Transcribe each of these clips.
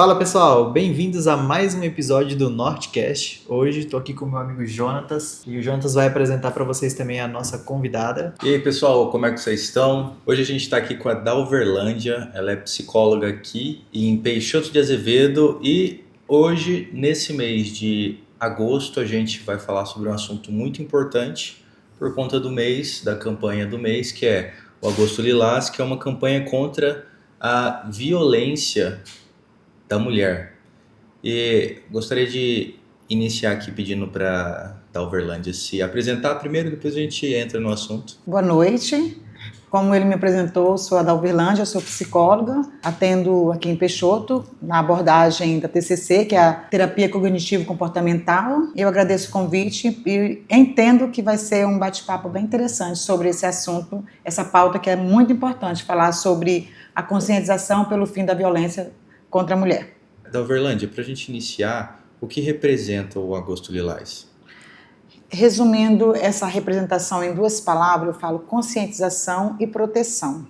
Fala pessoal, bem-vindos a mais um episódio do Nortecast. Hoje estou aqui com o meu amigo Jonatas e o Jonatas vai apresentar para vocês também a nossa convidada. E aí pessoal, como é que vocês estão? Hoje a gente está aqui com a Dalverlândia, ela é psicóloga aqui em Peixoto de Azevedo e hoje, nesse mês de agosto, a gente vai falar sobre um assunto muito importante por conta do mês, da campanha do mês, que é o Agosto Lilás, que é uma campanha contra a violência da mulher. E gostaria de iniciar aqui pedindo para Dalverlândia se apresentar primeiro, depois a gente entra no assunto. Boa noite. Como ele me apresentou, sou a Dalverlândia, sou psicóloga, atendo aqui em Peixoto, na abordagem da TCC, que é a Terapia Cognitivo-Comportamental. Eu agradeço o convite e entendo que vai ser um bate-papo bem interessante sobre esse assunto, essa pauta que é muito importante, falar sobre a conscientização pelo fim da violência contra a mulher. Dalverlândia, para a gente iniciar, o que representa o Agosto Lilás? Resumindo essa representação em duas palavras, eu falo conscientização e proteção.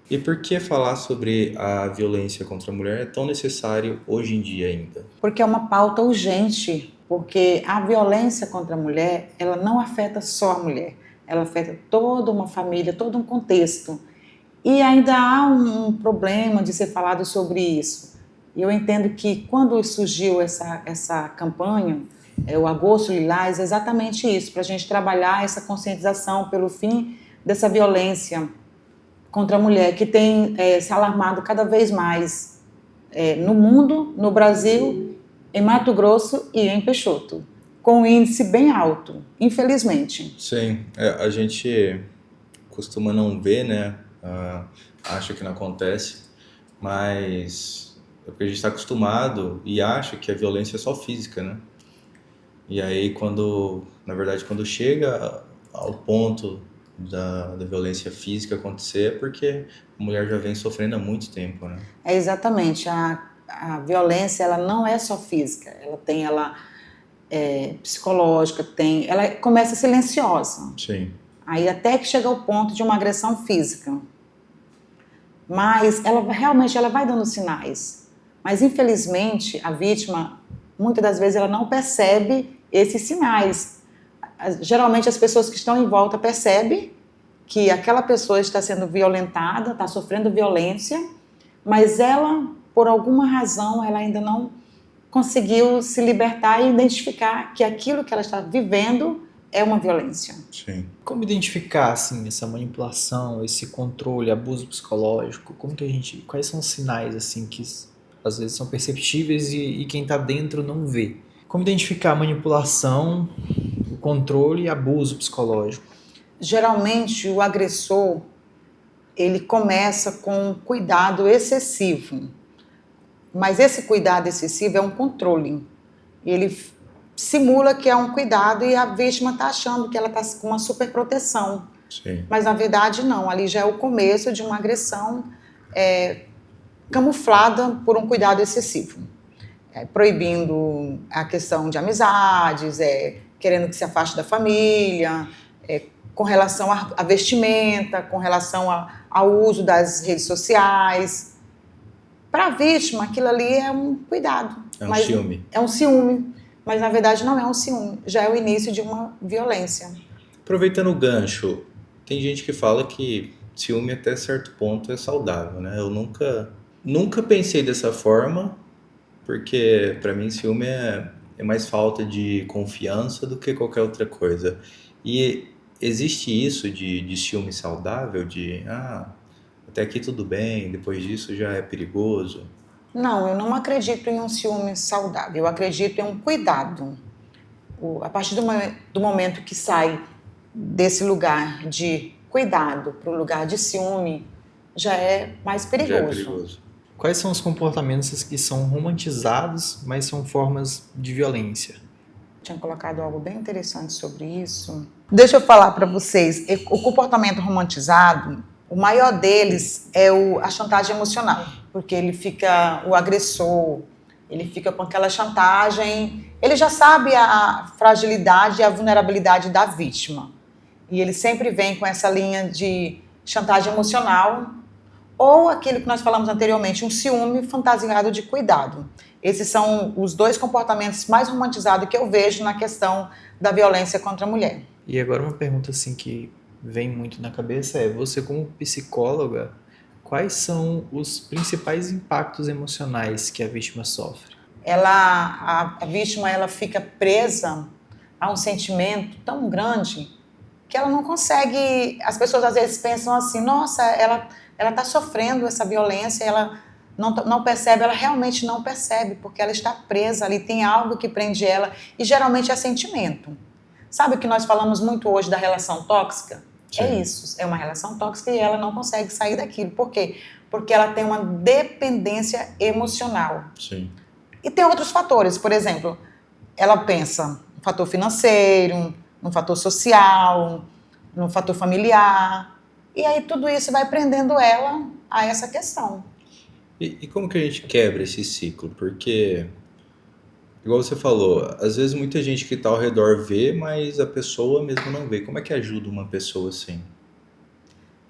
E por que falar sobre a violência contra a mulher é tão necessário hoje em dia ainda? Porque é uma pauta urgente, porque a violência contra a mulher, ela não afeta só a mulher, ela afeta toda uma família, todo um contexto. E ainda há um problema de ser falado sobre isso. E eu entendo que quando surgiu essa campanha, o Agosto Lilás, é exatamente isso, para a gente trabalhar essa conscientização pelo fim dessa violência contra a mulher, que tem se alarmado cada vez mais no mundo, no Brasil, em Mato Grosso e em Peixoto, com um índice bem alto, infelizmente. Sim, a gente costuma não ver, né? Acha que não acontece, mas é porque a gente está acostumado e acha que a violência é só física, né? E aí, na verdade, quando chega ao ponto da violência física acontecer, é porque a mulher já vem sofrendo há muito tempo, né? Exatamente. A violência, ela não é só física, ela é psicológica, ela começa silenciosa. Sim. Aí até que chega ao ponto de uma agressão física. Mas ela realmente vai dando sinais. Mas, infelizmente, a vítima, muitas das vezes, ela não percebe esses sinais. Geralmente, as pessoas que estão em volta percebem que aquela pessoa está sendo violentada, está sofrendo violência, mas ela, por alguma razão, ela ainda não conseguiu se libertar e identificar que aquilo que ela está vivendo é uma violência. Sim. Como identificar assim essa manipulação, esse controle, abuso psicológico? Quais são os sinais assim que às vezes são perceptíveis e quem está dentro não vê? Como identificar a manipulação, o controle e abuso psicológico? Geralmente, o agressor, ele começa com um cuidado excessivo. Mas esse cuidado excessivo é um controle. Ele simula que é um cuidado e a vítima está achando que ela está com uma superproteção. Sim. Mas, na verdade, não. Ali já é o começo de uma agressão camuflada por um cuidado excessivo. Proibindo a questão de amizades, querendo que se afaste da família, com relação à vestimenta, com relação ao uso das redes sociais. Para a vítima, aquilo ali é um cuidado. É um ciúme. É um ciúme, mas na verdade não é um ciúme, já é o início de uma violência. Aproveitando o gancho, tem gente que fala que ciúme até certo ponto é saudável, né? Eu nunca pensei dessa forma, porque para mim ciúme é mais falta de confiança do que qualquer outra coisa. E existe isso de ciúme saudável, até aqui tudo bem, depois disso já é perigoso? Não, eu não acredito em um ciúme saudável, eu acredito em um cuidado. A partir do momento que sai desse lugar de cuidado para o lugar de ciúme, já é mais perigoso. Já é perigoso. Quais são os comportamentos que são romantizados, mas são formas de violência? Tinha colocado algo bem interessante sobre isso. Deixa eu falar para vocês, o comportamento romantizado, o maior deles é a chantagem emocional, porque o agressor, ele fica com aquela chantagem, ele já sabe a fragilidade e a vulnerabilidade da vítima. E ele sempre vem com essa linha de chantagem emocional, ou aquilo que nós falamos anteriormente, um ciúme fantasiado de cuidado. Esses são os dois comportamentos mais romantizados que eu vejo na questão da violência contra a mulher. E agora uma pergunta assim que vem muito na cabeça é, você como psicóloga, quais são os principais impactos emocionais que a vítima sofre? A vítima ela fica presa a um sentimento tão grande que ela não consegue. As pessoas às vezes pensam assim, nossa, ela está sofrendo essa violência, ela não percebe, ela realmente não percebe, porque ela está presa ali, tem algo que prende ela, e geralmente é sentimento. Sabe o que nós falamos muito hoje da relação tóxica? Sim. É isso, é uma relação tóxica e ela não consegue sair daquilo. Por quê? Porque ela tem uma dependência emocional. Sim. E tem outros fatores, por exemplo, ela pensa no fator financeiro, no fator social, no fator familiar, e aí tudo isso vai prendendo ela a essa questão. E como que a gente quebra esse ciclo? Porque, igual você falou, às vezes muita gente que está ao redor vê, mas a pessoa mesmo não vê. Como é que ajuda uma pessoa assim?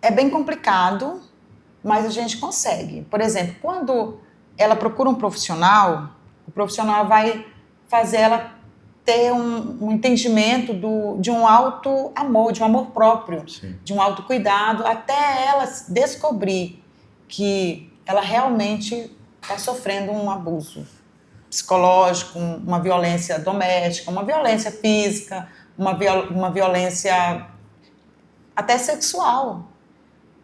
É bem complicado, mas a gente consegue. Por exemplo, quando ela procura um profissional, o profissional vai fazer ela ter um entendimento de um auto-amor, de um amor próprio, Sim. de um autocuidado, até ela descobrir que ela realmente está sofrendo um abuso psicológico, uma violência doméstica, uma violência física, uma violência até sexual.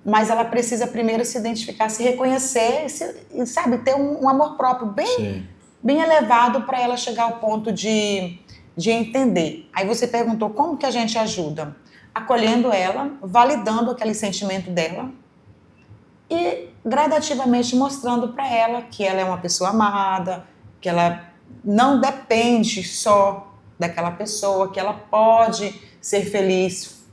Mas ela precisa primeiro se identificar, se reconhecer e sabe, ter um amor próprio bem elevado para ela chegar ao ponto de entender. Aí você perguntou como que a gente ajuda? Acolhendo ela, validando aquele sentimento dela e gradativamente mostrando para ela que ela é uma pessoa amada, que ela não depende só daquela pessoa, que ela pode ser feliz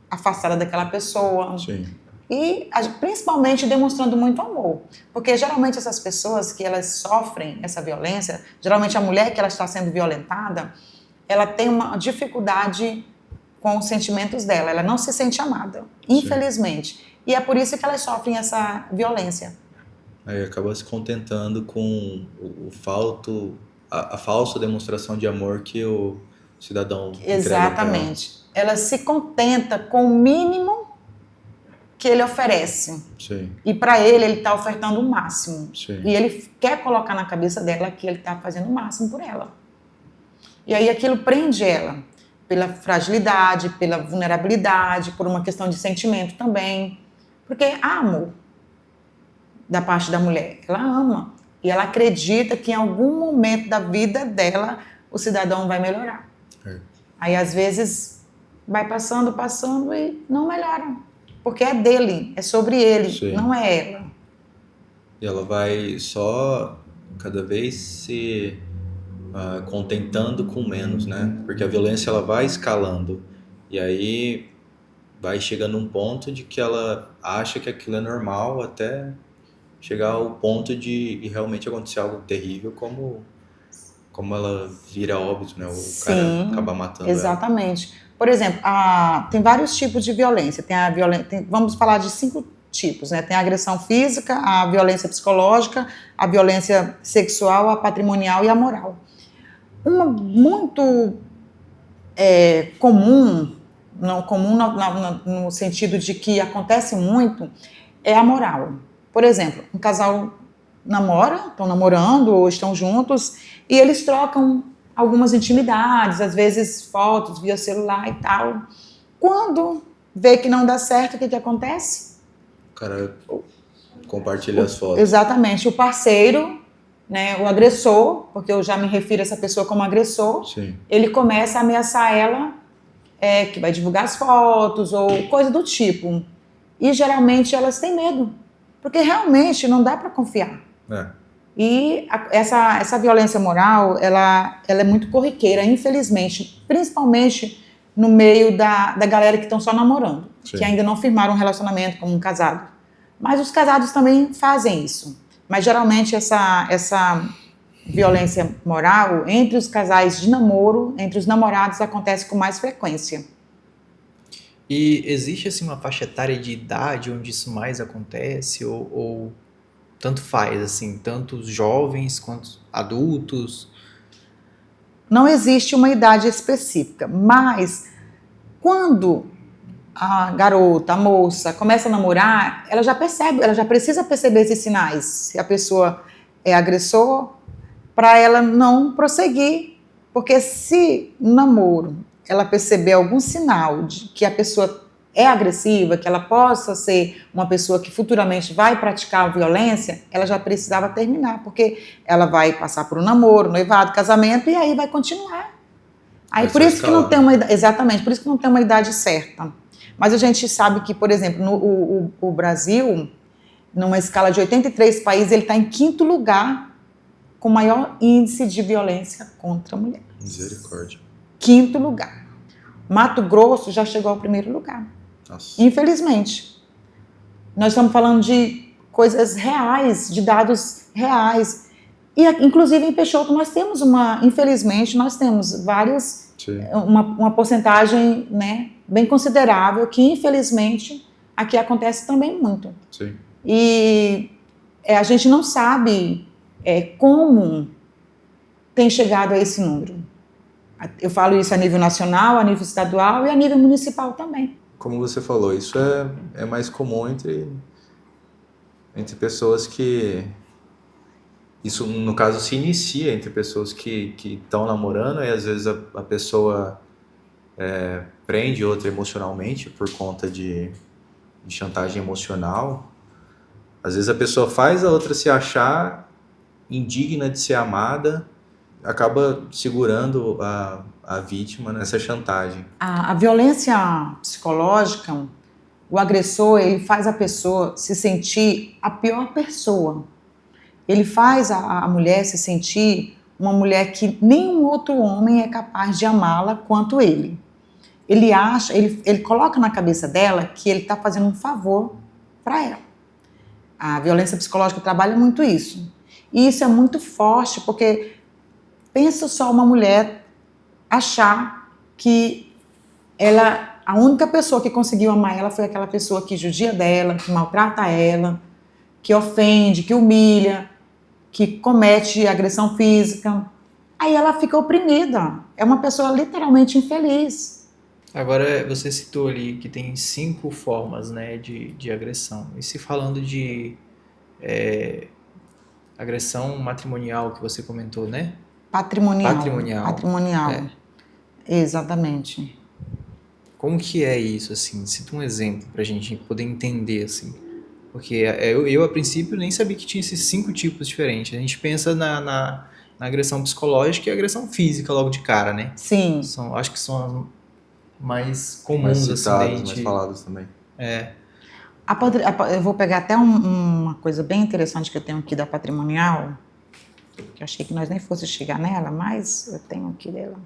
afastada daquela pessoa. Sim. E principalmente demonstrando muito amor, porque geralmente essas pessoas que elas sofrem essa violência, geralmente a mulher que ela está sendo violentada, ela tem uma dificuldade com os sentimentos dela, ela não se sente amada, infelizmente. E é por isso que elas sofrem essa violência. Aí acaba se contentando com a falsa demonstração de amor que o cidadão entrega. Exatamente. Ela se contenta com o mínimo que ele oferece. Sim. E para ele está ofertando o máximo. Sim. E ele quer colocar na cabeça dela que ele está fazendo o máximo por ela. E aí aquilo prende ela pela fragilidade, pela vulnerabilidade, por uma questão de sentimento também. Porque há amor da parte da mulher. Ela ama. E ela acredita que em algum momento da vida dela o cidadão vai melhorar. É. Aí às vezes vai passando e não melhora. Porque é dele, é sobre ele, Sim. não é ela. E ela vai só cada vez se contentando com menos, né? Porque a violência ela vai escalando. E aí vai chegando um ponto de que ela acha que aquilo é normal até chegar ao ponto de realmente acontecer algo terrível, como ela vira óbito, né? O cara acaba matando exatamente. Ela. Por exemplo, tem vários tipos de violência. Vamos falar de 5 tipos, né? Tem a agressão física, a violência psicológica, a violência sexual, a patrimonial e a moral. Uma muito comum, não comum no sentido de que acontece muito, é a moral. Por exemplo, um casal estão namorando ou estão juntos e eles trocam algumas intimidades, às vezes fotos via celular e tal. Quando vê que não dá certo, o que acontece? O cara compartilha as fotos. Exatamente. O parceiro, né, o agressor, porque eu já me refiro a essa pessoa como agressor, Sim. ele começa a ameaçar ela que vai divulgar as fotos ou coisa do tipo. E geralmente elas têm medo, porque realmente não dá para confiar. E essa violência moral, ela é muito corriqueira, infelizmente, principalmente no meio da galera que estão só namorando, que ainda não firmaram um relacionamento como um casado. Mas os casados também fazem isso. Mas geralmente essa violência moral entre os casais de namoro, entre os namorados, acontece com mais frequência. E existe assim uma faixa etária de idade onde isso mais acontece ou tanto faz, assim, tanto os jovens quanto adultos? Não existe uma idade específica, mas quando a garota, a moça começa a namorar, ela já percebe, ela já precisa perceber esses sinais. Se a pessoa é agressor, para ela não prosseguir, porque se no namoro ela perceber algum sinal de que a pessoa é agressiva, que ela possa ser uma pessoa que futuramente vai praticar violência, ela já precisava terminar, porque ela vai passar por um namoro, noivado, casamento, e aí vai continuar. Aí por isso que não tem uma idade, exatamente, por isso que não tem uma idade certa. Mas a gente sabe que, por exemplo, o Brasil, numa escala de 83 países, ele está em 5º lugar com maior índice de violência contra a mulher. Misericórdia. 5º lugar. Mato Grosso já chegou ao 1º lugar. Nossa. Infelizmente. Nós estamos falando de coisas reais, de dados reais. E, inclusive, em Peixoto, infelizmente, nós temos várias, uma porcentagem, né, bem considerável, que, infelizmente, aqui acontece também muito. Sim. E a gente não sabe como tem chegado a esse número. Eu falo isso a nível nacional, a nível estadual e a nível municipal também. Como você falou, isso é mais comum entre pessoas que... Isso, no caso, se inicia entre pessoas que estão namorando e às vezes a pessoa prende outra emocionalmente por conta de chantagem emocional. Às vezes a pessoa faz a outra se achar indigna de ser amada, acaba segurando a vítima nessa chantagem. A violência psicológica, o agressor, ele faz a pessoa se sentir a pior pessoa. Ele faz a mulher se sentir uma mulher que nenhum outro homem é capaz de amá-la quanto ele. Ele coloca na cabeça dela que ele está fazendo um favor para ela. A violência psicológica trabalha muito isso. E isso é muito forte, porque pensa só uma mulher achar que a única pessoa que conseguiu amar ela foi aquela pessoa que judia dela, que maltrata ela, que ofende, que humilha, que comete agressão física. Aí ela fica oprimida. É uma pessoa literalmente infeliz. Agora, você citou ali que tem 5 formas, né, de agressão. E se falando de agressão matrimonial que você comentou, né? Patrimonial. É. Exatamente. Como que é isso, assim? Cita um exemplo pra gente poder entender, assim. Porque eu a princípio, nem sabia que tinha esses 5 tipos diferentes. A gente pensa na agressão psicológica e agressão física logo de cara, né? Sim. Acho que são as mais comuns, mais citadas, assim. mais faladas também. Eu vou pegar até uma coisa bem interessante que eu tenho aqui da patrimonial, que eu achei que nós nem fosse chegar nela, mas eu tenho aqui dela.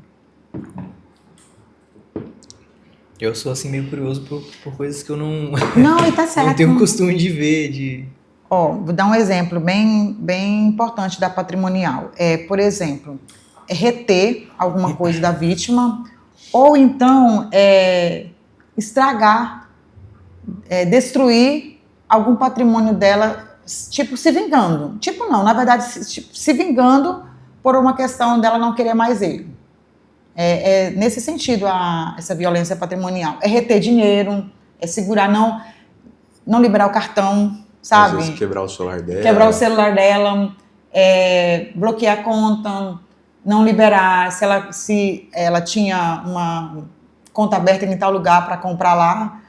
Eu sou assim meio curioso por coisas que eu não, Não, e tá certo. não tenho costume de ver. Vou dar um exemplo bem importante da patrimonial. Por exemplo, reter alguma coisa da vítima, ou então estragar, destruir algum patrimônio dela, tipo se vingando. Tipo não, na verdade, se vingando por uma questão dela não querer mais ele. Nesse sentido essa violência patrimonial. É reter dinheiro, é segurar, não liberar o cartão, sabe? Às vezes quebrar o celular dela. Bloquear a conta, não liberar. Se ela tinha uma conta aberta em tal lugar para comprar lá,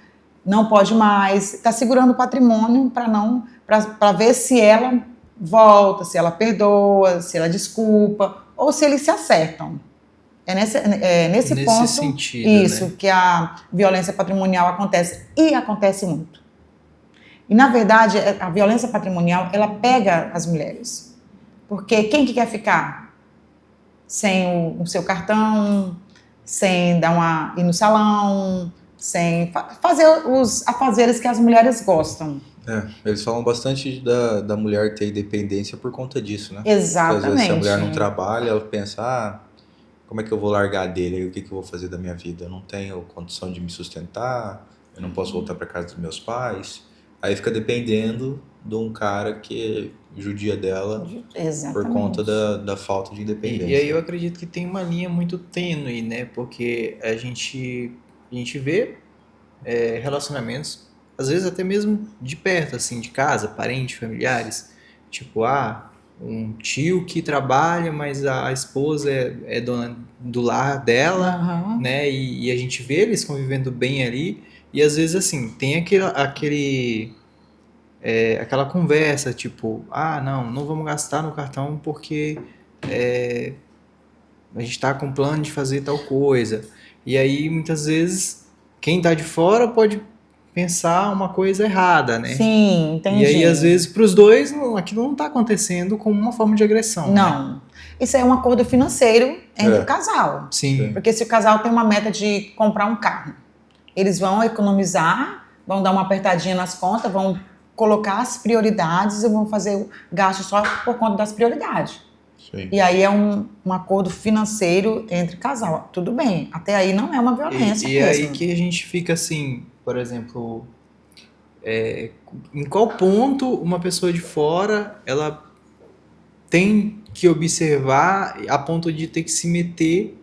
não pode mais. Está segurando o patrimônio para ver se ela volta, se ela perdoa, se ela desculpa, ou se eles se acertam. Nesse ponto, sentido, isso, né? que a violência patrimonial acontece, e acontece muito. E, na verdade, a violência patrimonial, ela pega as mulheres. Porque quem que quer ficar sem o seu cartão, sem ir no salão, sem fazer os afazeres que as mulheres gostam? Eles falam bastante da mulher ter independência por conta disso, né? Exatamente. Porque às vezes se a mulher não trabalha, ela pensa, como é que eu vou largar dele? Aí o que que eu vou fazer da minha vida? Eu não tenho condição de me sustentar, eu não posso voltar para casa dos meus pais. Aí fica dependendo de um cara que judia dela por conta Exatamente. da falta de E aí eu independência. acredito que tem uma linha muito tênue, né? Porque a gente vê relacionamentos, às vezes até mesmo de perto, assim, de casa, parentes, familiares. Tipo, um tio que trabalha, mas a esposa é dona do lar dela, Aham. né? E a gente vê eles convivendo bem ali. E às vezes, assim, tem aquela conversa, tipo, não vamos gastar no cartão porque a gente está com plano de fazer tal coisa. E aí, muitas vezes, quem está de fora pode pensar uma coisa errada, né? Sim, E aí, às entendi. vezes, para os dois, aquilo não está acontecendo como uma forma de agressão, né? Não. Isso é um acordo financeiro entre o É, casal. Sim, Porque se o casal tem uma meta de comprar um carro, eles vão economizar, vão dar uma apertadinha nas contas, vão colocar as prioridades e vão fazer o gasto só por conta das prioridades. sim. E aí é um acordo financeiro entre casal. Tudo bem, até aí não é uma violência e é aí mesmo. que a gente fica assim, por exemplo, em qual ponto uma pessoa de fora ela tem que observar a ponto de ter que se meter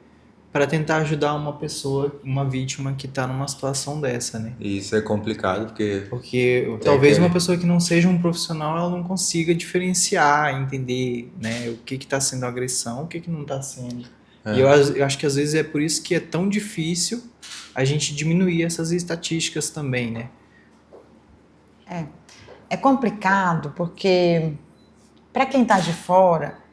para tentar ajudar uma pessoa, uma vítima que está numa situação dessa, né? E isso é complicado porque Porque tem talvez uma aquele... pessoa que não seja um profissional ela não consiga diferenciar, entender, né, o que está sendo agressão, o que não está sendo. E eu acho que às vezes é por isso que é tão difícil a gente diminuir essas estatísticas também, né? É complicado porque, para quem está de fora,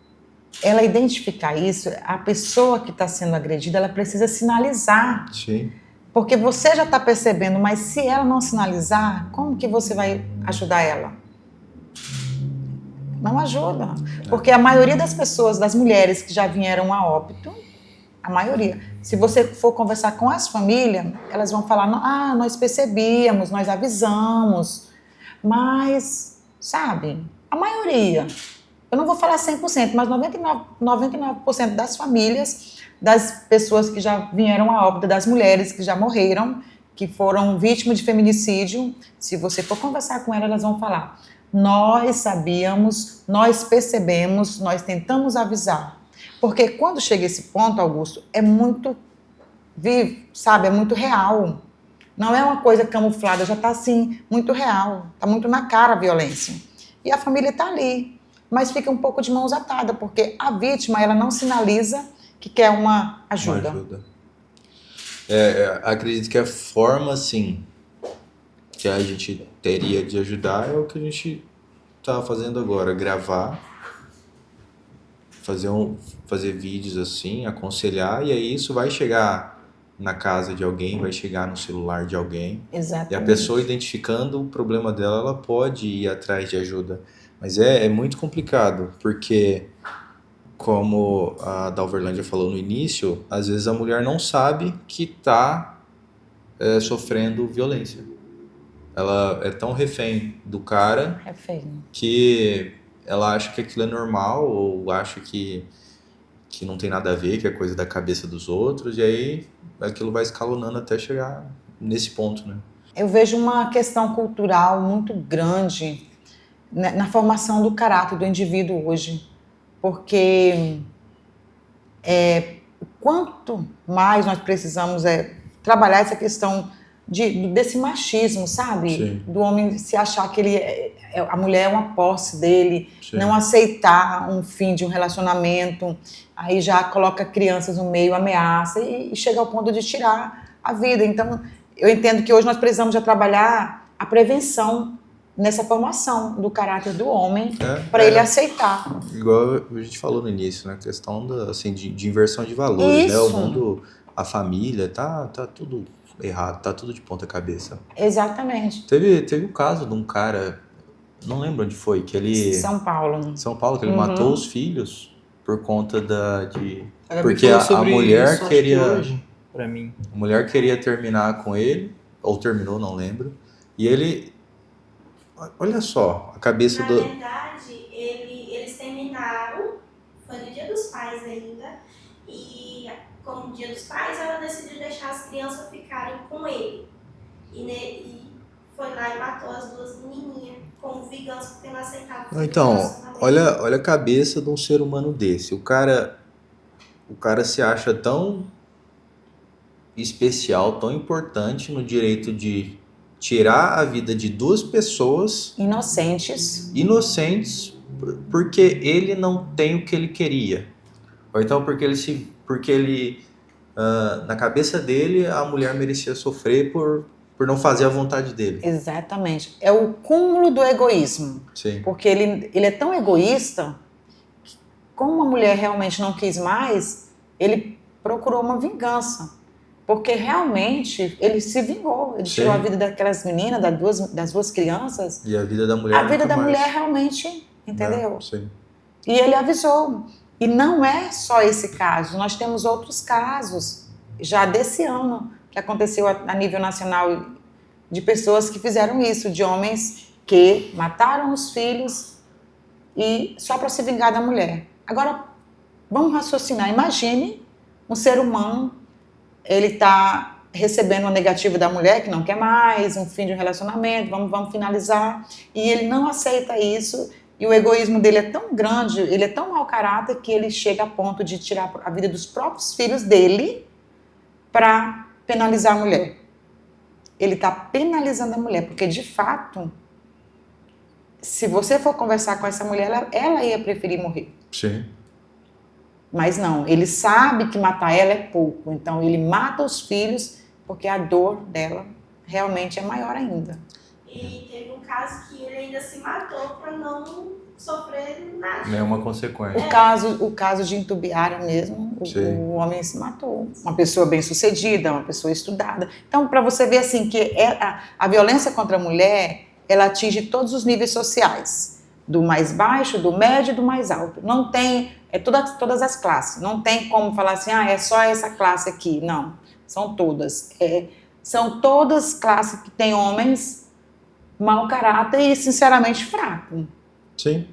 ela identificar isso, a pessoa que está sendo agredida, ela precisa sinalizar. Sim. Porque você já está percebendo, mas se ela não sinalizar, como que você vai ajudar ela? Não ajuda. Porque a maioria das pessoas, das mulheres que já vieram a óbito, a maioria, se você for conversar com as famílias, elas vão falar, nós percebíamos, nós avisamos, mas, sabe, a maioria, eu não vou falar 100%, mas 99% das famílias, das pessoas que já vieram a óbito, das mulheres que já morreram, que foram vítimas de feminicídio, se você for conversar com elas, elas vão falar, nós sabíamos, nós percebemos, nós tentamos avisar. Porque quando chega esse ponto, Augusto, é muito vivo, sabe? É muito real. Não é uma coisa camuflada, já está assim, muito real. Está muito na cara a violência. E a família está ali. Mas fica um pouco de mãos atadas, porque a vítima, ela não sinaliza que quer uma Uma ajuda. ajuda. Acredito que a forma, assim, que a gente teria de ajudar é o que a gente tá fazendo agora, gravar, fazer vídeos assim, aconselhar, e aí isso vai chegar na casa de alguém, vai chegar no celular de alguém, e a Exatamente. pessoa identificando o problema dela, ela pode ir atrás de ajuda. Mas é muito complicado, porque, como a Dalverlândia falou no início, às vezes a mulher não sabe que está sofrendo violência. Ela é tão refém do cara É feio. que ela acha que aquilo é normal ou acha que não tem nada a ver, que é coisa da cabeça dos outros, e aí aquilo vai escalonando até chegar nesse ponto, né? Eu vejo uma questão cultural muito grande na formação do caráter do indivíduo hoje. Porque quanto mais nós precisamos trabalhar essa questão desse machismo, sabe? Sim. Do homem se achar que a mulher é uma posse dele, Sim. não aceitar um fim de um relacionamento, aí já coloca crianças no meio, ameaça e chega ao ponto de tirar a vida. Então, eu entendo que hoje nós precisamos já trabalhar a prevenção nessa formação do caráter do homem para ele aceitar. Igual a gente falou no início, né? Questão assim, de inversão de valores, né? O Isso. mundo, a família, tá tudo errado, tá tudo de ponta cabeça. Exatamente. Teve um caso de um cara, não lembro onde foi, que ele... São Paulo. São Paulo, que ele matou os filhos por conta porque falou a sobre mulher isso, acho que queria... hoje, pra mim. A mulher queria terminar com ele, ou terminou, não lembro. E ele... Olha só, a cabeça Na do... verdade, eles terminaram, foi no Dia dos Pais ainda, E como Dia dos Pais, ela decidiu deixar as crianças ficarem com ele. E foi lá e matou as duas menininhas, como vingança por ter não aceitado o Então, relacionamento. olha a cabeça de um ser humano desse. O cara se acha tão especial, tão importante no direito de tirar a vida de duas pessoas Inocentes. inocentes porque ele não tem o que ele queria. Ou então porque na cabeça dele, a mulher merecia sofrer por não fazer a vontade dele. Exatamente. É o cúmulo do egoísmo. Sim. Porque ele é tão egoísta que, como a mulher realmente não quis mais, ele procurou uma vingança. Porque realmente ele se vingou. Ele Sim. tirou a vida daquelas meninas, das duas crianças. E a vida da mulher A vida nunca da mais. mulher realmente, entendeu? Sim. E ele avisou. E não é só esse caso. Nós temos outros casos, já desse ano, que aconteceu a nível nacional, de pessoas que fizeram isso, de homens que mataram os filhos e só para se vingar da mulher. Agora, vamos raciocinar. Imagine um ser humano, ele está recebendo uma negativa da mulher, que não quer mais, um fim de um relacionamento, vamos finalizar, e ele não aceita isso, e o egoísmo dele é tão grande, ele é tão mau caráter, que ele chega a ponto de tirar a vida dos próprios filhos dele para penalizar a mulher. Ele está penalizando a mulher, porque de fato, se você for conversar com essa mulher, ela ia preferir morrer. Sim. Mas não, ele sabe que matar ela é pouco, então ele mata os filhos porque a dor dela realmente é maior ainda. E teve um caso que ele ainda se matou para não sofrer nada. Nenhuma consequência. O caso de Intubiara mesmo, Sim. o homem se matou. Uma pessoa bem-sucedida, uma pessoa estudada. Então, para você ver assim que a violência contra a mulher, ela atinge todos os níveis sociais. Do mais baixo, do médio e do mais alto. Não tem, todas as classes. Não tem como falar assim, é só essa classe aqui. Não, são todas. São todas classes que têm homens mau caráter e sinceramente fraco. Sim.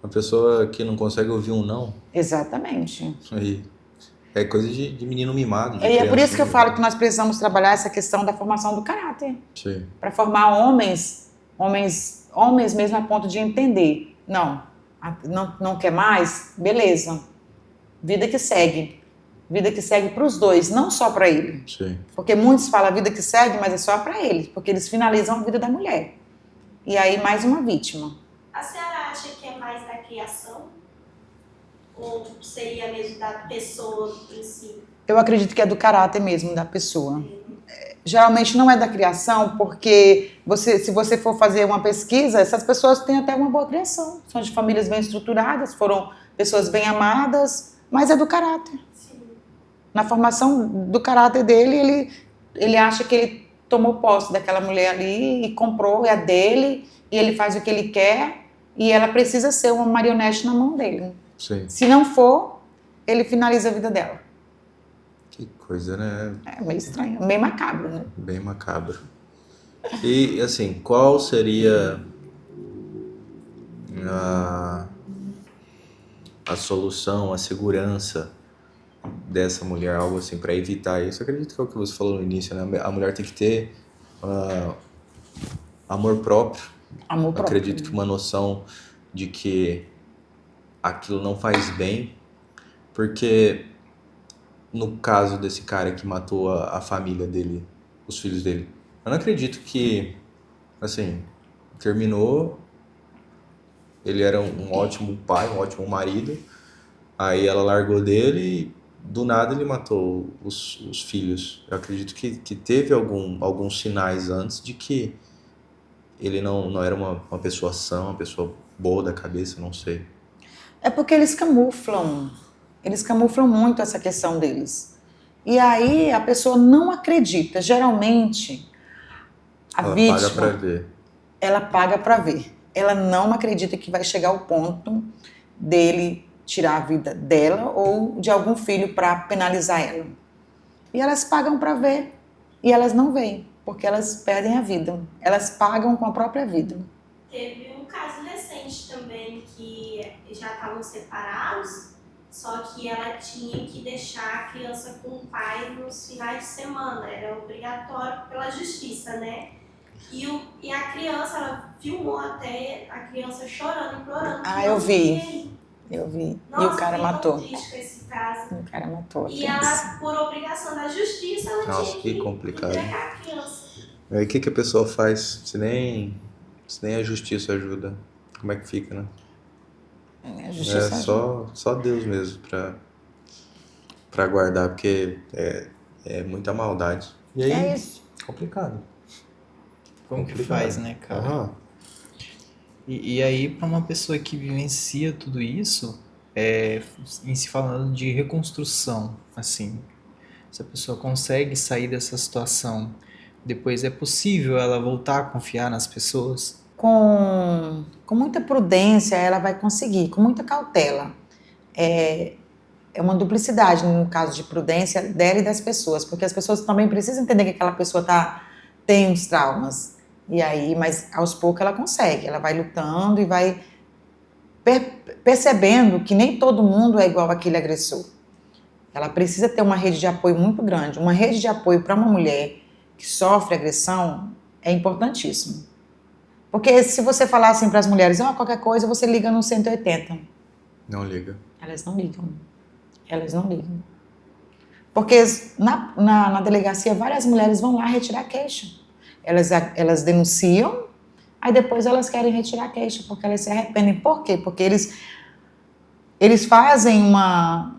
Uma pessoa que não consegue ouvir um não. Exatamente. Aí é coisa de menino mimado. E é por isso que eu falo que nós precisamos trabalhar essa questão da formação do caráter. Sim. Para formar homens mesmo a ponto de entender. Não quer mais? Beleza. Vida que segue. Vida que segue para os dois, não só para ele. Sim. Porque muitos falam vida que segue, mas é só para eles, porque eles finalizam a vida da mulher. E aí mais uma vítima. A senhora acha que é mais da criação? Ou seria mesmo da pessoa em si? Eu acredito que é do caráter mesmo da pessoa. Geralmente não é da criação, porque se você for fazer uma pesquisa, essas pessoas têm até uma boa criação. São de famílias bem estruturadas, foram pessoas bem amadas, mas é do caráter. Sim. Na formação do caráter dele, ele acha que ele tomou posse daquela mulher ali e comprou, é a dele, e ele faz o que ele quer, e ela precisa ser uma marionete na mão dele. Sim. Se não for, ele finaliza a vida dela. Que coisa, né? É meio estranho, meio macabro, né? Bem macabro. E, assim, qual seria a solução, a segurança dessa mulher, algo assim, para evitar isso? Eu acredito que é o que você falou no início, né? A mulher tem que ter amor próprio. Amor próprio. Acredito que uma noção de que aquilo não faz bem, porque no caso desse cara que matou a família dele, os filhos dele, eu não acredito que, assim, terminou, ele era um ótimo pai, um ótimo marido, aí ela largou dele e do nada ele matou os filhos. Eu acredito que teve alguns sinais antes de que ele não era uma pessoa sã, uma pessoa boa da cabeça, não sei. É porque eles camuflam muito essa questão deles. E aí a pessoa não acredita. Geralmente, a vítima... Ela paga pra ver. Ela paga pra ver. Ela não acredita que vai chegar ao ponto dele tirar a vida dela ou de algum filho para penalizar ela. E elas pagam pra ver. E elas não veem, porque elas perdem a vida. Elas pagam com a própria vida. Teve um caso recente também que já estavam separados, só que que ela tinha que deixar a criança com o pai nos finais de semana, era obrigatório pela justiça, né? E a criança, ela filmou até a criança chorando, implorando. Ah, eu vi. Eu vi. Nossa, E o cara matou. Triste com esse caso. O cara matou a E criança. ela, por obrigação da justiça, ela Nossa, tinha que que complicado. entregar a criança. Aí o que a pessoa faz se nem a justiça ajuda? Como é que fica, né? A É justiça só Deus mesmo pra guardar, porque é muita maldade. E aí, é isso. complicado. Como que faz, né, cara? Aham. E aí, para uma pessoa que vivencia tudo isso, em se falando de reconstrução, assim, se a pessoa consegue sair dessa situação, depois é possível ela voltar a confiar nas pessoas? Com muita prudência, ela vai conseguir, com muita cautela. É uma duplicidade no caso de prudência dela e das pessoas, porque as pessoas também precisam entender que aquela pessoa tem uns traumas. E aí, mas aos poucos ela consegue, ela vai lutando e vai percebendo que nem todo mundo é igual àquele agressor. Ela precisa ter uma rede de apoio muito grande. Uma rede de apoio para uma mulher que sofre agressão é importantíssimo. Porque se você falar assim para as mulheres, qualquer coisa, você liga no 180. Não liga. Elas não ligam. Elas não ligam. Porque na delegacia várias mulheres vão lá retirar queixa. Elas denunciam, aí depois elas querem retirar a queixa, porque elas se arrependem. Por quê? Porque eles fazem uma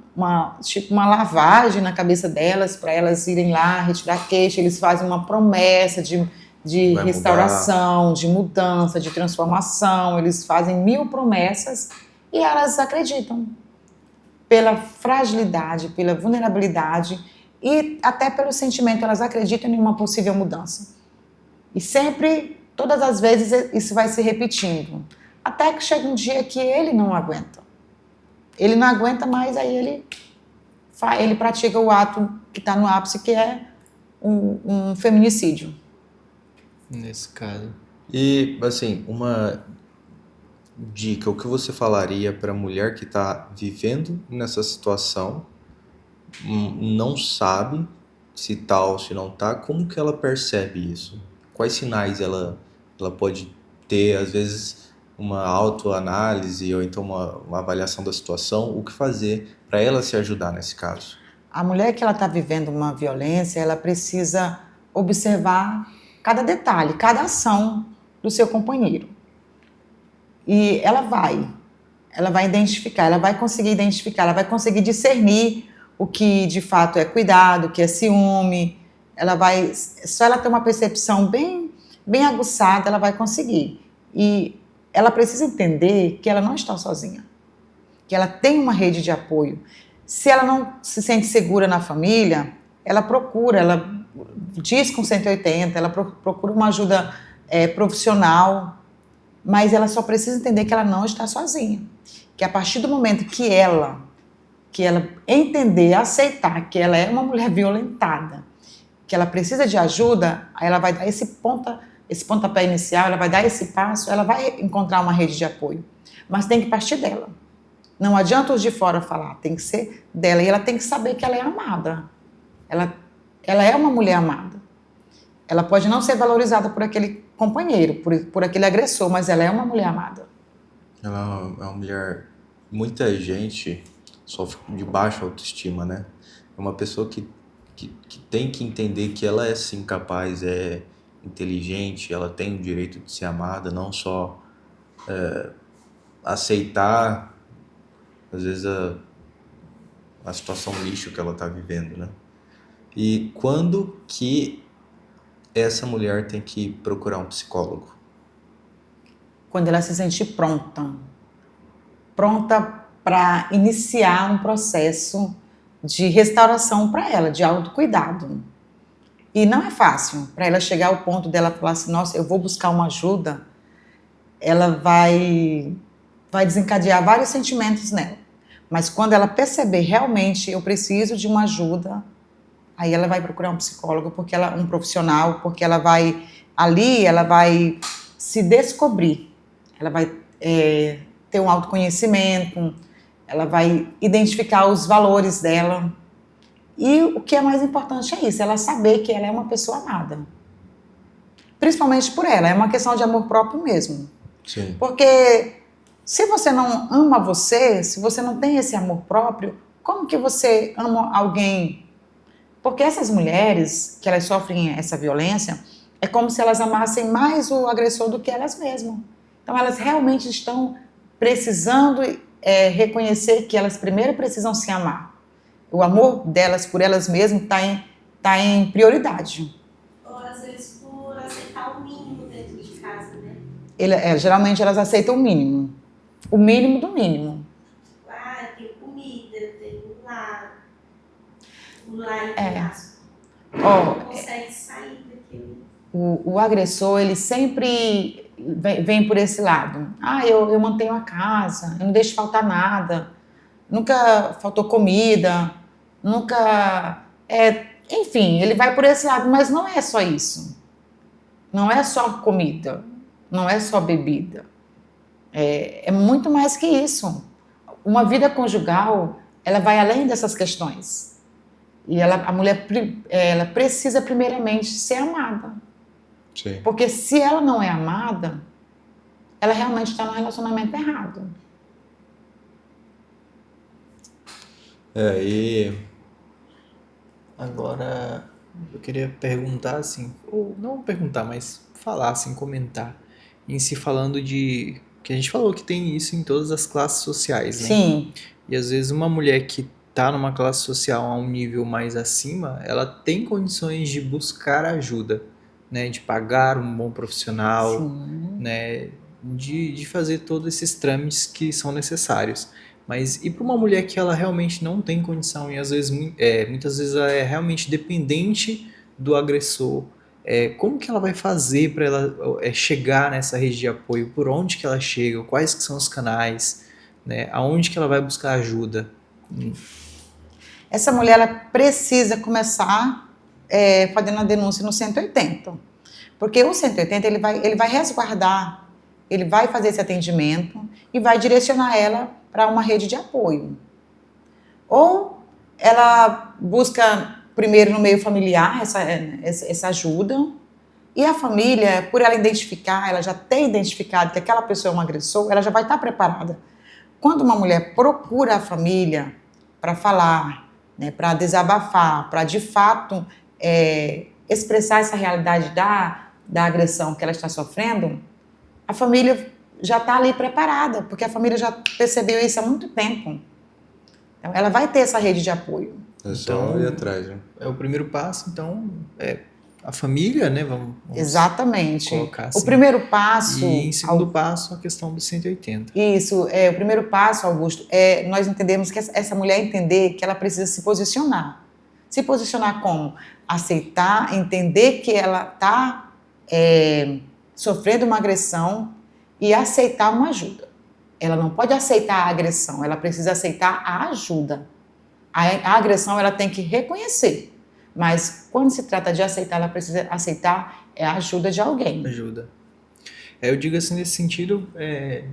lavagem na cabeça delas para elas irem lá retirar a queixa. Eles fazem uma promessa de Vai restauração, de mudança, de transformação. Eles fazem 1000 promessas e elas acreditam. Pela fragilidade, pela vulnerabilidade e até pelo sentimento, elas acreditam em uma possível mudança. E sempre, todas as vezes, isso vai se repetindo. Até que chega um dia que ele não aguenta. Ele não aguenta mais, aí ele pratica o ato que está no ápice, que é um feminicídio. Nesse caso. E, assim, uma dica, o que você falaria para a mulher que está vivendo nessa situação, não sabe se tá ou se não tá, como que ela percebe isso? Quais sinais ela pode ter, às vezes, uma autoanálise ou então uma avaliação da situação, o que fazer para ela se ajudar nesse caso? A mulher que ela está vivendo uma violência, ela precisa observar cada detalhe, cada ação do seu companheiro. E ela vai identificar, ela vai conseguir identificar, ela vai conseguir discernir o que de fato é cuidado, o que é ciúme. Só ela ter uma percepção bem aguçada, ela vai conseguir. E ela precisa entender que ela não está sozinha, que ela tem uma rede de apoio. Se ela não se sente segura na família, ela diz com 180, ela procura uma ajuda profissional, mas ela só precisa entender que ela não está sozinha. Que a partir do momento que ela entender, aceitar que ela é uma mulher violentada, que ela precisa de ajuda, aí ela vai dar esse pontapé inicial, ela vai dar esse passo, ela vai encontrar uma rede de apoio. Mas tem que partir dela. Não adianta os de fora falar, tem que ser dela. E ela tem que saber que ela é amada. Ela é uma mulher amada. Ela pode não ser valorizada por aquele companheiro, por aquele agressor, mas ela é uma mulher amada. Ela é uma mulher... Muita gente sofre de baixa autoestima, né? É uma pessoa que tem que entender que ela é sim capaz, é inteligente, ela tem o direito de ser amada, não só aceitar, às vezes, a situação lixo que ela está vivendo, né? E quando que essa mulher tem que procurar um psicólogo? Quando ela se sentir pronta para iniciar um processo de restauração para ela, de autocuidado. E não é fácil para ela chegar ao ponto dela falar assim, nossa, eu vou buscar uma ajuda. Ela vai desencadear vários sentimentos nela. Mas quando ela perceber realmente, eu preciso de uma ajuda, aí ela vai procurar um psicólogo, um profissional, porque ela vai se descobrir. Ela vai ter um autoconhecimento, ela vai identificar os valores dela. E o que é mais importante é isso, ela saber que ela é uma pessoa amada. Principalmente por ela, é uma questão de amor próprio mesmo. Sim. Porque se você não ama você, se você não tem esse amor próprio, como que você ama alguém? Porque essas mulheres que elas sofrem essa violência, é como se elas amassem mais o agressor do que elas mesmas. Então elas realmente estão precisando reconhecer que elas primeiro precisam se amar. O amor delas por elas mesmas tá em prioridade. Ou às vezes por aceitar o mínimo dentro de casa, né? Geralmente elas aceitam o mínimo do mínimo. Ah, eu tenho comida, eu tenho o lar em casa. Não consegue sair daquele... O agressor, ele sempre vem por esse lado. Ah, eu mantenho a casa, eu não deixo faltar nada, nunca faltou comida, nunca... enfim, ele vai por esse lado, mas não é só isso. Não é só comida, não é só bebida. É muito mais que isso. Uma vida conjugal, ela vai além dessas questões. E a mulher ela precisa primeiramente ser amada. Sim. Porque se ela não é amada, ela realmente está no relacionamento errado. E Agora, eu queria perguntar assim, ou não perguntar, mas falar assim, comentar, em si falando de... que a gente falou que tem isso em todas as classes sociais, né? Sim, E às vezes uma mulher que tá numa classe social a um nível mais acima, ela tem condições de buscar ajuda, né? De pagar um bom profissional, sim. né? De fazer todos esses trâmites que são necessários. Mas e para uma mulher que ela realmente não tem condição e às vezes, muitas vezes ela é realmente dependente do agressor, como que ela vai fazer para ela chegar nessa rede de apoio? Por onde que ela chega? Quais que são os canais? Né? Aonde que ela vai buscar ajuda? Essa mulher ela precisa começar fazendo a denúncia no 180. Porque o 180 ele vai resguardar, ele vai fazer esse atendimento e vai direcionar ela para uma rede de apoio. Ou ela busca primeiro no meio familiar essa ajuda, e a família, por ela identificar, ela já ter identificado que aquela pessoa é um agressor, ela já vai estar preparada. Quando uma mulher procura a família para falar, né, para desabafar, para de fato expressar essa realidade da agressão que ela está sofrendo, a família já está ali preparada, porque a família já percebeu isso há muito tempo. Então, ela vai ter essa rede de apoio. é só ir atrás, né? É o primeiro passo, então, a família, né? Vamos Exatamente. colocar assim. O primeiro passo... E em segundo passo, a questão do 180. Isso, o primeiro passo, Augusto, é nós entendemos que essa mulher entender que ela precisa se posicionar. Se posicionar como? Aceitar, entender que ela está sofrendo uma agressão e aceitar uma ajuda. Ela não pode aceitar a agressão, ela precisa aceitar a ajuda. A agressão ela tem que reconhecer, mas quando se trata de aceitar, ela precisa aceitar a ajuda de alguém. Ajuda. Eu digo assim nesse sentido,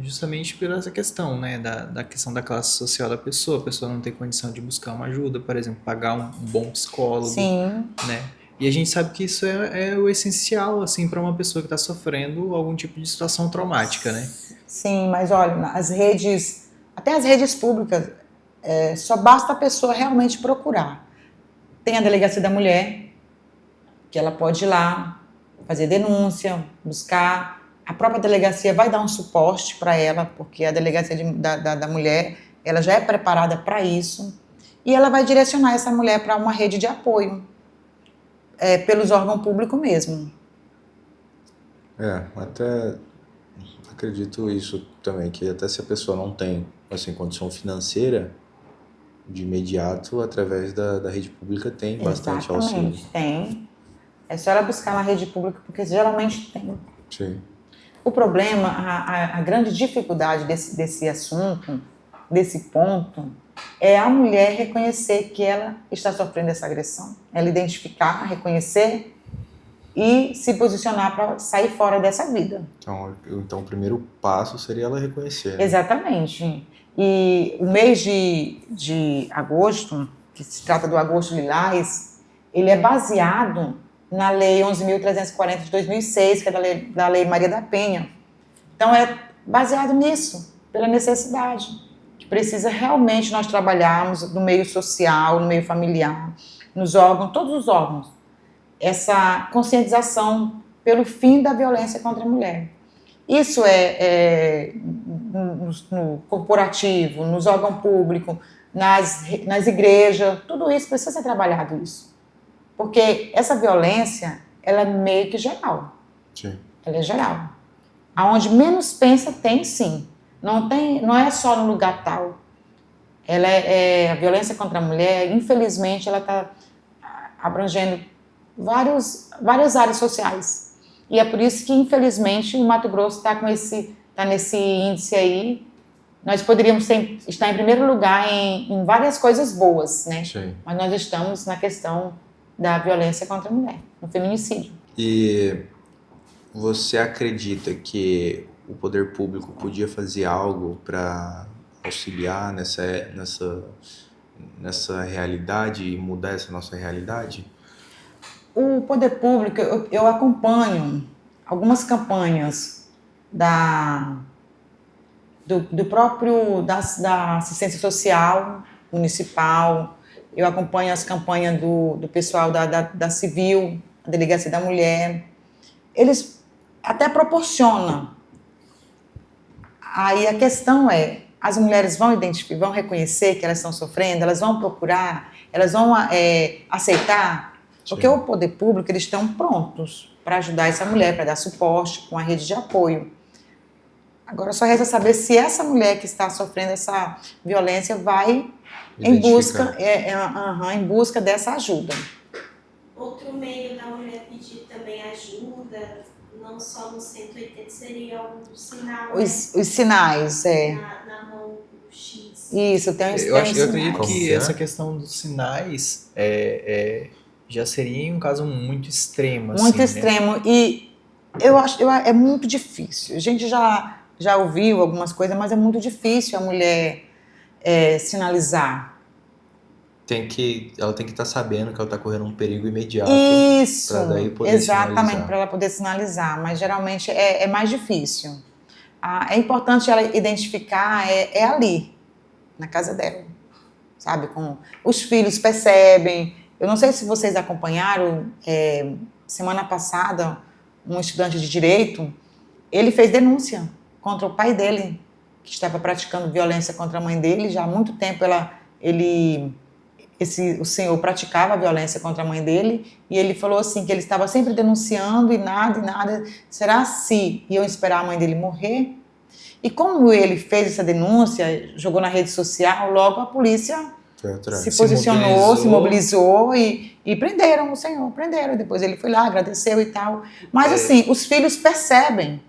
justamente por essa questão, né, da questão da classe social da pessoa. A pessoa não tem condição de buscar uma ajuda, por exemplo, pagar um bom psicólogo. Sim. Né? E a gente sabe que isso é o essencial, assim, para uma pessoa que está sofrendo algum tipo de situação traumática, né? Sim, mas olha, até as redes públicas, só basta a pessoa realmente procurar. Tem a Delegacia da Mulher, que ela pode ir lá, fazer denúncia, buscar. A própria delegacia vai dar um suporte para ela, porque a Delegacia da Mulher, ela já é preparada para isso, e ela vai direcionar essa mulher para uma rede de apoio, pelos órgãos públicos mesmo. Até acredito isso também, que até se a pessoa não tem, assim, condição financeira, de imediato, através da rede pública tem bastante auxílio. Tem. É só ela buscar na rede pública, porque geralmente tem. Sim. O problema, a grande dificuldade desse assunto, desse ponto, é a mulher reconhecer que ela está sofrendo essa agressão. Ela identificar, reconhecer e se posicionar para sair fora dessa vida. Então o primeiro passo seria ela reconhecer, né? Exatamente. E o mês de agosto, que se trata do Agosto Lilás, ele é baseado na Lei 11.340 de 2006, que é da lei Maria da Penha. Então, é baseado nisso, pela necessidade, que precisa realmente nós trabalharmos no meio social, no meio familiar, nos órgãos, todos os órgãos, essa conscientização pelo fim da violência contra a mulher. Isso no corporativo, nos órgãos públicos, nas igrejas, tudo isso precisa ser trabalhado isso. Porque essa violência, ela é meio que geral. Sim. Ela é geral. Aonde menos pensa, tem sim. Não é só no lugar tal. A violência contra a mulher, infelizmente, ela está abrangendo várias áreas sociais. E é por isso que, infelizmente, o Mato Grosso está nesse índice aí. Nós poderíamos estar em primeiro lugar em várias coisas boas, né? Sim. Mas nós estamos na questão da violência contra a mulher, no feminicídio. E você acredita que o poder público podia fazer algo para auxiliar nessa realidade e mudar essa nossa realidade? O poder público, eu acompanho algumas campanhas da assistência social municipal, eu acompanho as campanhas do pessoal da Civil, a Delegacia da Mulher. Eles até proporcionam. Aí a questão é, as mulheres vão identificar, vão reconhecer que elas estão sofrendo, elas vão procurar, elas vão aceitar, porque o poder público, eles estão prontos para ajudar essa mulher, para dar suporte com a rede de apoio. Agora só resta saber se essa mulher que está sofrendo essa violência vai em busca dessa ajuda. Outro meio da mulher pedir também ajuda, não só no 180, seria o sinal. Os sinais, Na mão do X. Isso, Eu acredito Como que que é? essa questão dos sinais já seria um caso muito extremo. Muito assim, extremo. Né? E eu acho é muito difícil. A gente já ouviu algumas coisas, mas é muito difícil a mulher sinalizar. Ela tem que estar sabendo que ela está correndo um perigo imediato. Isso, para daí poder exatamente, para ela poder sinalizar, mas geralmente é mais difícil. É importante ela identificar ali, na casa dela, sabe? Os filhos percebem. Eu não sei se vocês acompanharam, semana passada, um estudante de direito, ele fez denúncia contra o pai dele, que estava praticando violência contra a mãe dele. Já há muito tempo o senhor praticava violência contra a mãe dele, e ele falou assim, que ele estava sempre denunciando e nada. Será se iam esperar a mãe dele morrer? E como ele fez essa denúncia, jogou na rede social, logo a polícia se posicionou, se mobilizou e prenderam o senhor, prenderam. Depois ele foi lá, agradeceu e tal. Mas assim, os filhos percebem.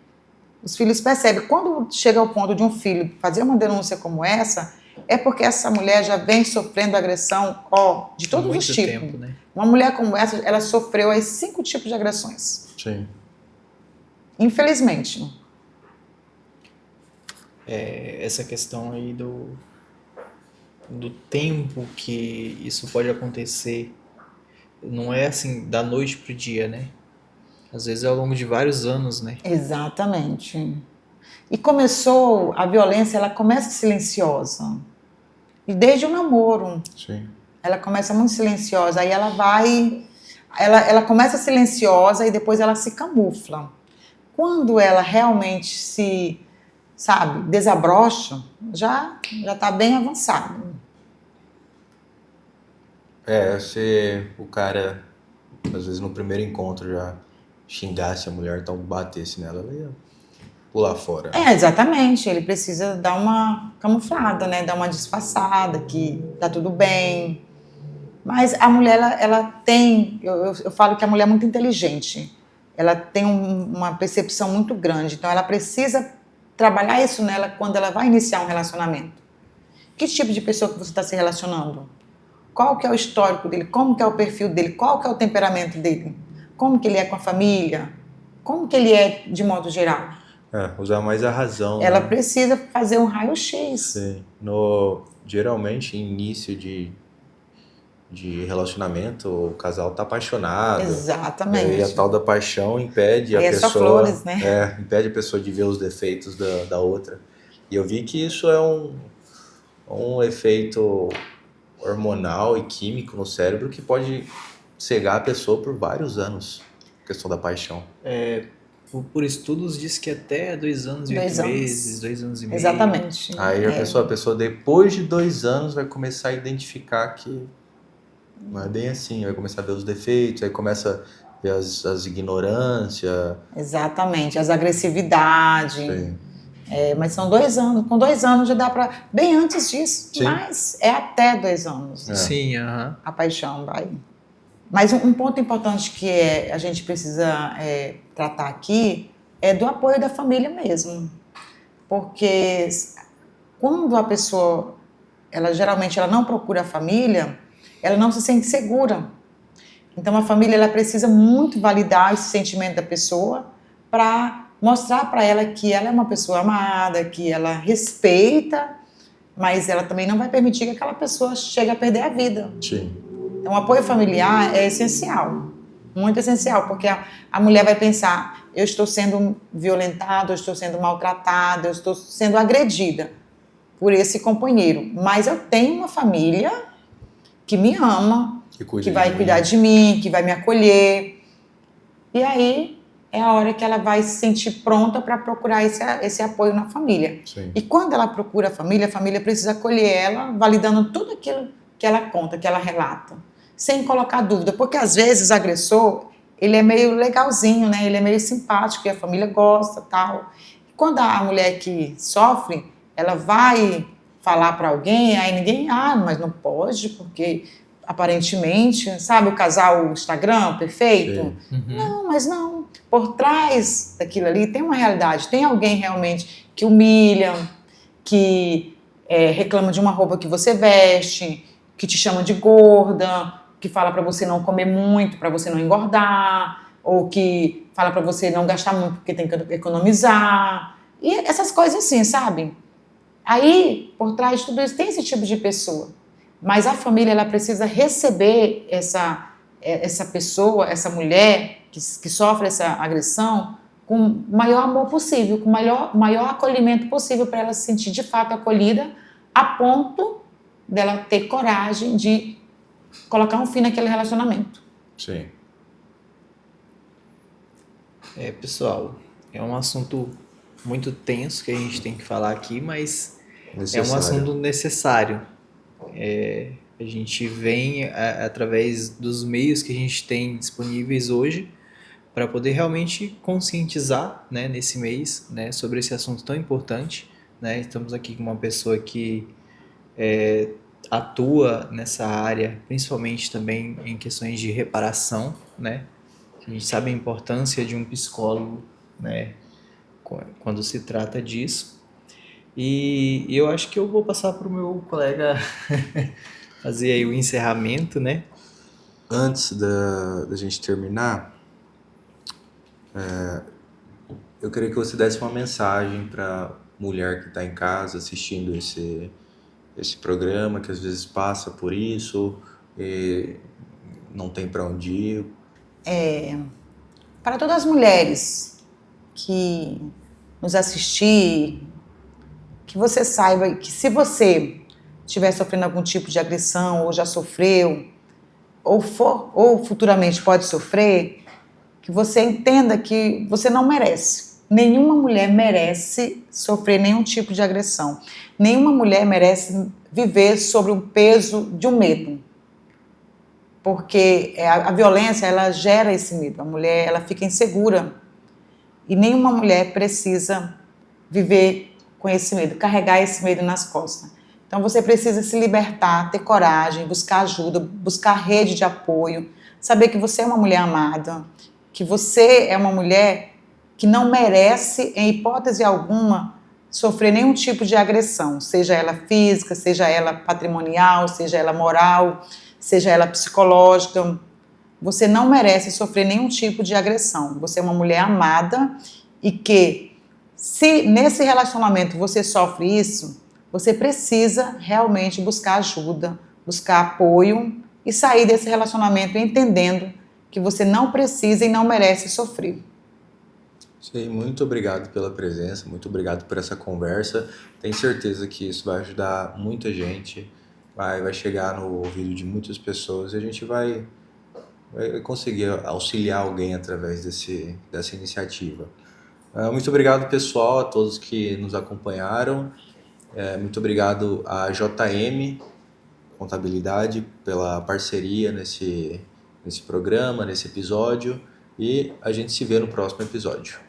Quando chega ao ponto de um filho fazer uma denúncia como essa, é porque essa mulher já vem sofrendo agressão de todos os tipos. Tempo, né? Uma mulher como essa, ela sofreu 5 tipos de agressões. Sim. Infelizmente. Essa questão aí do tempo que isso pode acontecer não é assim da noite pro dia, né? Às vezes é ao longo de vários anos, né? Exatamente. E a violência, ela começa silenciosa. E desde o namoro. Sim. Ela começa muito silenciosa. Aí ela começa silenciosa e depois ela se camufla. Quando ela realmente desabrocha, já está bem avançado. Se o cara, às vezes no primeiro encontro já xingasse a mulher, então batesse nela, ela ia pular fora. Exatamente. Ele precisa dar uma camuflada, né? Dar uma disfarçada, que tá tudo bem. Mas a mulher, ela tem... Eu falo que a mulher é muito inteligente. Ela tem uma percepção muito grande. Então, ela precisa trabalhar isso nela quando ela vai iniciar um relacionamento. Que tipo de pessoa que você está se relacionando? Qual que é o histórico dele? Como que é o perfil dele? Qual que é o temperamento dele? Como que ele é com a família? Como que ele é de modo geral? Usar mais a razão, Ela né? precisa fazer um raio-x. Sim. Geralmente, em início de relacionamento, o casal tá apaixonado. E aí a Exatamente. tal da paixão impede a Aí é só pessoa, flores, né? impede a pessoa de ver os defeitos da outra. E eu vi que isso é um efeito hormonal e químico no cérebro que pode cegar a pessoa por vários anos. A questão da paixão. Por estudos diz que até 2 anos e 8 2 anos. meses, 2 anos e meio. Exatamente. Aí a pessoa, depois de 2 anos, vai começar a identificar que não é bem assim. Vai começar a ver os defeitos, aí começa a ver as ignorâncias. Exatamente. As agressividades. Sim. Mas são 2 anos. Com 2 anos já dá para. Bem antes disso. Sim. Mas é até 2 anos. Sim, aham. A paixão vai. Mas um ponto importante que a gente precisa tratar aqui é do apoio da família mesmo. Porque quando a pessoa, geralmente ela não procura a família, ela não se sente segura. Então a família ela precisa muito validar esse sentimento da pessoa para mostrar para ela que ela é uma pessoa amada, que ela respeita, mas ela também não vai permitir que aquela pessoa chegue a perder a vida. Sim. Então, o apoio familiar é essencial, muito essencial, porque a mulher vai pensar, eu estou sendo violentada, eu estou sendo maltratada, eu estou sendo agredida por esse companheiro, mas eu tenho uma família que me ama, que vai cuidar de mim, que vai me acolher, e aí é a hora que ela vai se sentir pronta para procurar esse apoio na família. Sim. E quando ela procura a família precisa acolher ela, validando tudo aquilo que ela conta, que ela relata, sem colocar dúvida, porque às vezes o agressor, ele é meio legalzinho, né? Ele é meio simpático e a família gosta, tal. E quando a mulher que sofre, ela vai falar para alguém, aí ninguém, mas não pode, porque aparentemente, sabe o casal Instagram perfeito? Uhum. Não, mas não. Por trás daquilo ali tem uma realidade, tem alguém realmente que humilha, que reclama de uma roupa que você veste, que te chama de gorda, que fala para você não comer muito, para você não engordar, ou que fala para você não gastar muito porque tem que economizar, e essas coisas assim, sabe? Aí, por trás de tudo isso, tem esse tipo de pessoa, mas a família ela precisa receber essa pessoa, essa mulher que sofre essa agressão com o maior amor possível, com o maior acolhimento possível para ela se sentir de fato acolhida, a ponto dela ter coragem de colocar um fim naquele relacionamento. Sim. Pessoal, é um assunto muito tenso que a gente tem que falar aqui, mas é um assunto necessário. A gente vem através dos meios que a gente tem disponíveis hoje para poder realmente conscientizar, né, nesse mês, né, sobre esse assunto tão importante, né? Estamos aqui com uma pessoa que atua nessa área, principalmente também em questões de reparação, né? A gente sabe a importância de um psicólogo, né, quando se trata disso. E eu acho que eu vou passar para o meu colega fazer aí o encerramento, né? Antes da gente terminar, eu queria que você desse uma mensagem para mulher que está em casa assistindo esse programa, que às vezes passa por isso e não tem para onde ir. Para todas as mulheres que nos assistir, que você saiba que se você estiver sofrendo algum tipo de agressão, ou já sofreu, ou futuramente pode sofrer, que você entenda que você não merece. Nenhuma mulher merece sofrer nenhum tipo de agressão. Nenhuma mulher merece viver sobre o peso de um medo. Porque a violência, ela gera esse medo. A mulher, ela fica insegura. E nenhuma mulher precisa viver com esse medo, carregar esse medo nas costas. Então você precisa se libertar, ter coragem, buscar ajuda, buscar rede de apoio, saber que você é uma mulher amada, que você é uma mulher que não merece, em hipótese alguma, sofrer nenhum tipo de agressão, seja ela física, seja ela patrimonial, seja ela moral, seja ela psicológica. Você não merece sofrer nenhum tipo de agressão. Você é uma mulher amada e que, Se nesse relacionamento você sofre isso, você precisa realmente buscar ajuda, buscar apoio e sair desse relacionamento entendendo que você não precisa e não merece sofrer. Sim, muito obrigado pela presença, muito obrigado por essa conversa. Tenho certeza que isso vai ajudar muita gente, vai chegar no ouvido de muitas pessoas e a gente vai conseguir auxiliar alguém através dessa iniciativa. Muito obrigado, pessoal, a todos que nos acompanharam. Muito obrigado à JM Contabilidade pela parceria nesse programa, nesse episódio. E a gente se vê no próximo episódio.